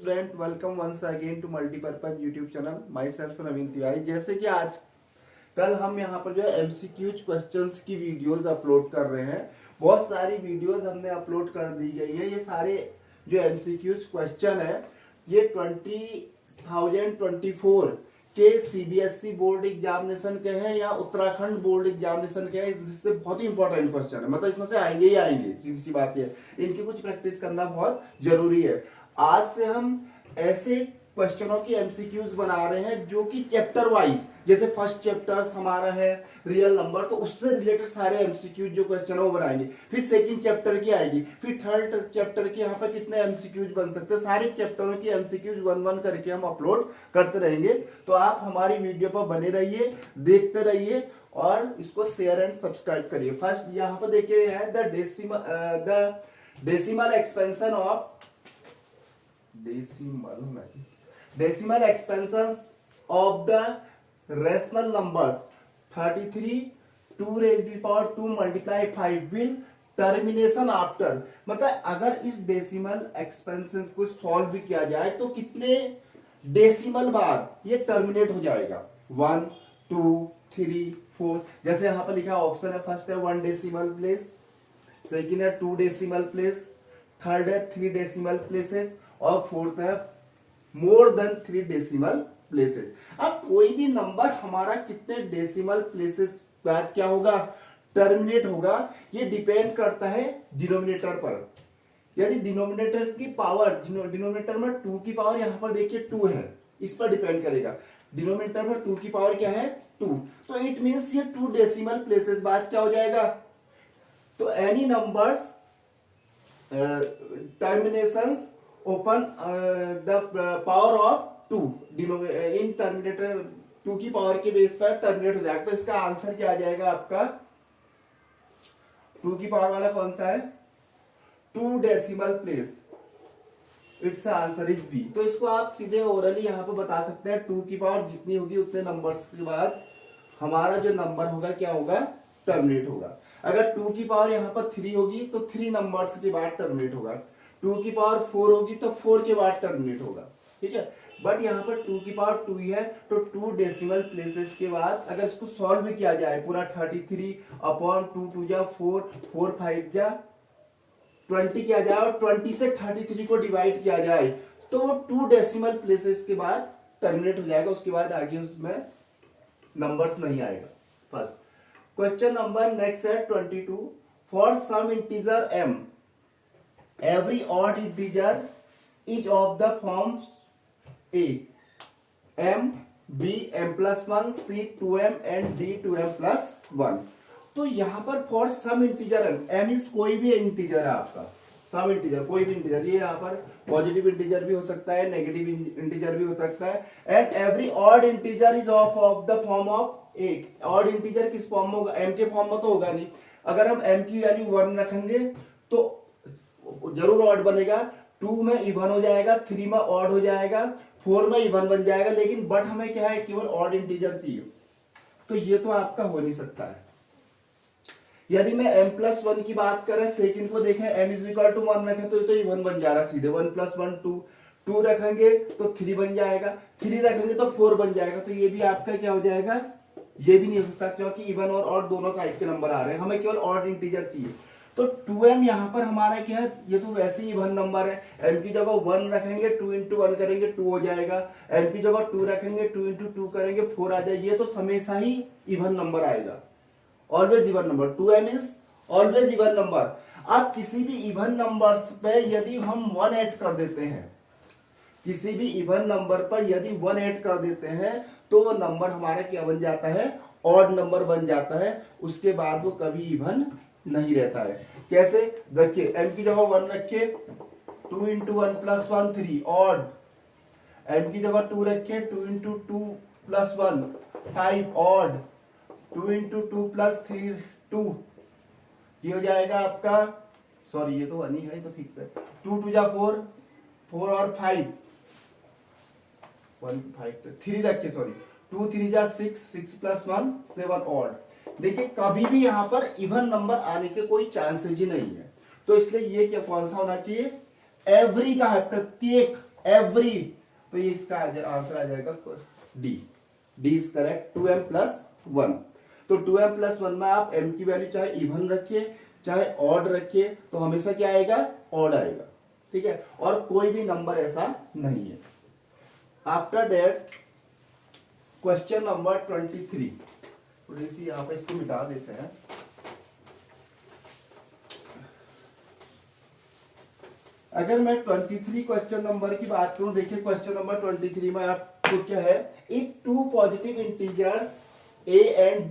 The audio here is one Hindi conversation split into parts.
Student welcome once again to multipurpose YouTube channel myself Naveen Tiwari. जैसे कि आज कल हम यहाँ पर जो है एमसीक्यूज क्वेश्चंस की वीडियोस अपलोड कर रहे हैं। बहुत सारी वीडियोस हमने अपलोड कर दी गई है। ये सारे जो एमसीक्यूज क्वेश्चन है ये 2024 के सीबीएसई बोर्ड एग्जामिनेशन के हैं या उत्तराखंड बोर्ड एग्जामिनेशन के हैं। इससे बहुत ही इंपॉर्टेंट क्वेश्चन है, मतलब इसमें से आएंगे ही आएंगे, सीधी सी बात है। इनकी कुछ प्रैक्टिस करना बहुत जरूरी है। आज से हम ऐसे क्वेश्चनों की एमसीक्यूज बना रहे हैं जो कि चैप्टर वाइज, जैसे फर्स्ट चैप्टर्स हमारा है रियल नंबर, तो उससे रिलेटेड सारे एमसीक्यूज जो क्वेश्चन है वो बनाएंगे। फिर सेकंड चैप्टर की आएगी, फिर थर्ड चैप्टर की यहाँ पर कितने एमसीक्यूज बन सकते हैं, सारे चैप्टरों की एमसीक्यूज वन वन करके हम अपलोड करते रहेंगे। तो आप हमारी वीडियो पर बने रहिए, देखते रहिए और इसको शेयर एंड सब्सक्राइब करिए। फर्स्ट यहाँ पर देखिए है the decimal expansion of decimal expansions of the rational numbers 33 2 raised to the power 2 multiply 5 will termination after, मतलब अगर इस डेसिमल एक्सपेंशन को सॉल्व भी किया जाए तो कितने डेसिमल बाद ये टर्मिनेट हो जाएगा। 1 2 3 4, जैसे यहां पर लिखा ऑप्शन है, फर्स्ट है 1 डेसिमल प्लेस, सेकेंड है 2 डेसिमल प्लेस, थर्ड है 3 डेसिमल प्लेसेस और फोर्थ है मोर देन 3 डेसिमल प्लेसेस। अब कोई भी नंबर हमारा कितने डेसिमल प्लेसेस बाद क्या होगा, टर्मिनेट होगा, ये डिपेंड करता है डिनोमिनेटर पर। यदि डिनोमिनेटर की पावर, डिनोमिनेटर में 2 की पावर यहां पर देखिए 2 है, इस पर डिपेंड करेगा। डिनोमिनेटर में 2 की पावर क्या है 2, तो इट मींस ये 2 डेसिमल प्लेसेस बाद क्या हो जाएगा। तो any numbers terminations open the power of 2 in terminator 2 की पावर के बेस पर टर्मिनेट हो जाएगा। तो इसका आंसर क्या आ जाएगा आपका, 2 की पावर वाला कौन सा है, 2 decimal place, it's answer is B. तो इसको आप सीधे ओरली यहाँ पे बता सकते हैं, 2 की पावर जितनी होगी उतने नंबर्स के बाद हमारा जो नंबर होगा क्या होगा, टर्मिनेट होगा। अगर 2 की पावर यहाँ पर 3 होगी तो 3 नंबर्स के बाद टर्मिनेट होगा, 2 की पावर 4 होगी तो 4 के बाद टर्मिनेट होगा, ठीक है। बट यहाँ पर 2 की पावर 2 ही है, तो 2 डेसिमल प्लेसेस के बाद अगर इसको सॉल्व भी किया जाए पूरा 33 अपॉन 2 2 जा 4 4 5 जा 20 किया जाए और 20 से 33 को डिवाइड किया जाए तो वो 2 डेसिमल प्लेसेस के बाद टर्मिनेट हो जाएगा। उसके बाद आगे उसमें नंबर्स नहीं आएगा। फर्स्ट क्वेश्चन नंबर नेक्स्ट है 22, for some integer m every odd integer is of the forms a m b m plus 1 c 2m and d 2m plus 1। तो यहां पर for some integer m is कोई भी इंटीजर है आपका, सम इंटीजर कोई भी इंटीजर, ये यहाँ पर पॉजिटिव इंटीजर भी हो सकता है, नेगेटिव इंटीजर भी हो सकता है। And every odd integer is of the form of एक। ऑड इंटीजर किस फॉर्म में होगा, m के फॉर्म में तो होगा नहीं। अगर हम m की वैल्यू 1 रखेंगे तो जरूर ऑड बनेगा, 2 में इवन हो जाएगा, 3 में ऑड हो जाएगा, 4 में इवन बन जाएगा, लेकिन बट हमें क्या है, केवल ऑड इंटीजर चाहिए। तो ये तो आपका हो नहीं सकता है। यदि मैं m+1 की बात करें, सेकंड को देखें, m = 1 रखें तो ये तो इवन बन जा रहा सीधे, 1 + 1 2, 2 रखेंगे तो 3 बन जाएगा, 3 रखेंगे तो 4 बन जाएगा। तो ये भी आपका क्या हो जाएगा, ये भी नहीं हो सकता क्योंकि इवन और ऑड दोनों टाइप के नंबर आ रहे हैं, हमें केवल ऑड इंटीजर चाहिए। तो 2m यहाँ पर हमारा क्या है, ये तो वैसे ही इवन नंबर है, m की जगह 1 रखेंगे, 2 × 1 करेंगे 2 हो जाएगा, m की जगह 2 रखेंगे, 2 × 2 करेंगे 4 आ जाएगा। ये तो हमेशा ही इवन नंबर आएगा, always even number, 2m is always even number. आप किसी भी इवन नंबर्स पे यदि हम 1 ऐड कर देते हैं, किसी भी इवन नंबर पर यदि 1 ऐड कर देते हैं तो वो नंबर हमारा क्या बन जाता है, ऑड नंबर बन जाता है, उसके बाद वो कभी इवन नहीं रहता है। कैसे, देखिए m की जगह 1 रखिए, 2 × 1 + 1 3 ऑड, m की जगह 2 रखिए, 2 × 2 + 1 5 ऑड, 2 × 2 + 3 2, ये हो जाएगा आपका, सॉरी ये तो 1 ही है, तो फिक्स है, 2 2 जा 4 4 और 5 1 5 3 रखिए, सॉरी 2 3 जा 6 6 + 1 7 ऑड। देखिए कभी भी यहां पर इवन नंबर आने के कोई चांसेस ही नहीं है, तो इसलिए ये क्या कौन सा होना चाहिए, एवरी का है, प्रत्येक एवरी, तो ये इसका आंसर आ जाएगा D. D is correct, 2m+1। तो 2m+1 में आप m की वैल्यू चाहे इवन रखिए चाहे ऑड रखिए, तो हमेशा क्या आएगा, ऑड आएगा, ठीक है। और कोई भी नंबर ऐसा नहीं है। आफ्टर दैट क्वेश्चन नंबर 23, थोड़ी सी यहाँ पे इसको मिटा देते हैं। अगर मैं 23 क्वेश्चन नंबर की बात करूं, देखिए क्वेश्चन नंबर 23 में आपको क्या है, if two positive integers a and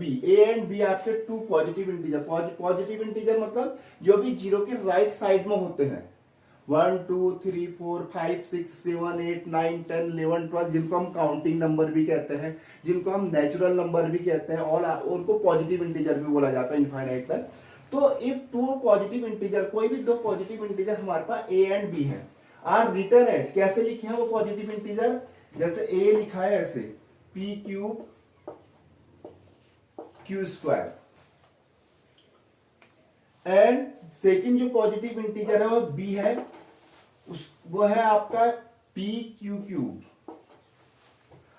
b आपके two positive integer, positive integer मतलब जो भी जीरो के राइट साइड में होते हैं, 1 2 3 4 5 6 7 8 9 10 11 12, जिनको हम काउंटिंग नंबर भी कहते हैं, जिनको हम नेचुरल नंबर भी कहते हैं, और उनको पॉजिटिव इंटीजर भी बोला जाता है इनफाइनाइट तक। तो इफ टू पॉजिटिव इंटीजर, कोई भी दो पॉजिटिव इंटीजर हमारे पास a एंड b है, आर रिटर्न एज, कैसे लिखे हैं वो पॉजिटिव इंटीजर, जैसे a लिखा है ऐसे p³ q², एंड सेकंड जो पॉजिटिव इंटीजर है वो b है, वो है आपका p³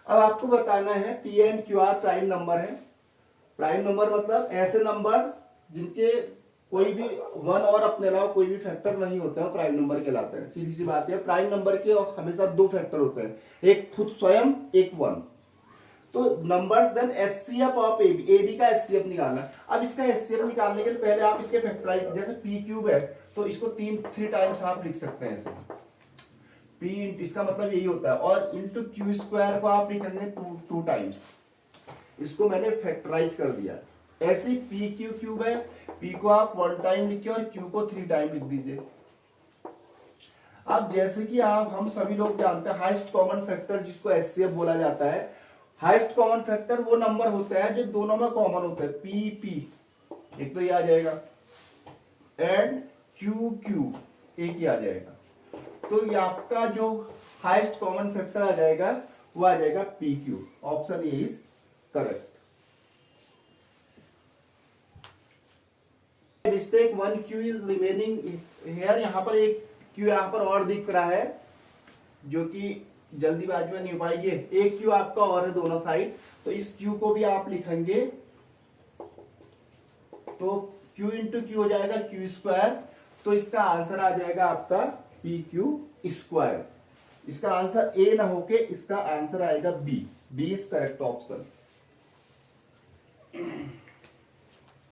अब आपको बताना है p and q are prime number है। प्राइम नंबर मतलब ऐसे नंबर जिनके कोई भी वन और अपने अलावा कोई भी फैक्टर नहीं होता है, प्राइम नंबर कहलाते हैं। सीधी सी बात है, प्राइम नंबर के हमेशा दो फैक्टर होते हैं, एक खुद स्वयं, एक वन। तो numbers then HCF of A B का एचसीएफ निकालना। अब इसका एचसीएफ निकालने के लिए पहले आप इसके फैक्टराइज, जैसे p³ है तो इसको 3 टाइम्स आप लिख सकते हैं ऐसे, p इसका मतलब यही होता है, और इंटू q² को आप लिखेंगे 2 टाइम्स। इसको मैंने फैक्टराइज कर दिया। ऐसे p³ है, p को आप 1 टाइम लिखिए और q को 3 टाइम लिख दीजिए। अब जैसे कि हम सभी लोग जानते हैं हाईएस्ट कॉमन फैक्टर जिसको एचसीएफ बोला जाता है, हाईएस्ट कॉमन फैक्टर वो नंबर होता है जो दोनों में कॉमन होता है, p एक तो ये आ जाएगा, एंड q एक ही आ जाएगा। तो ये आपका जो हाईएस्ट कॉमन फैक्टर आ जाएगा वो आ जाएगा pq। Option A is correct. Mistake 1q is remaining here, यहाँ पर एक q यहाँ पर और दिख रहा है जो कि जल्दीबाजी में नहीं हो पाएगी। एक q आपका और है दोनों साइड, तो इस q को भी आप लिखेंगे तो q इंटू q हो जाएगा q², तो इसका आंसर आ जाएगा आपका pq²। इसका आंसर ए ना होके इसका आंसर आएगा B. B is correct option.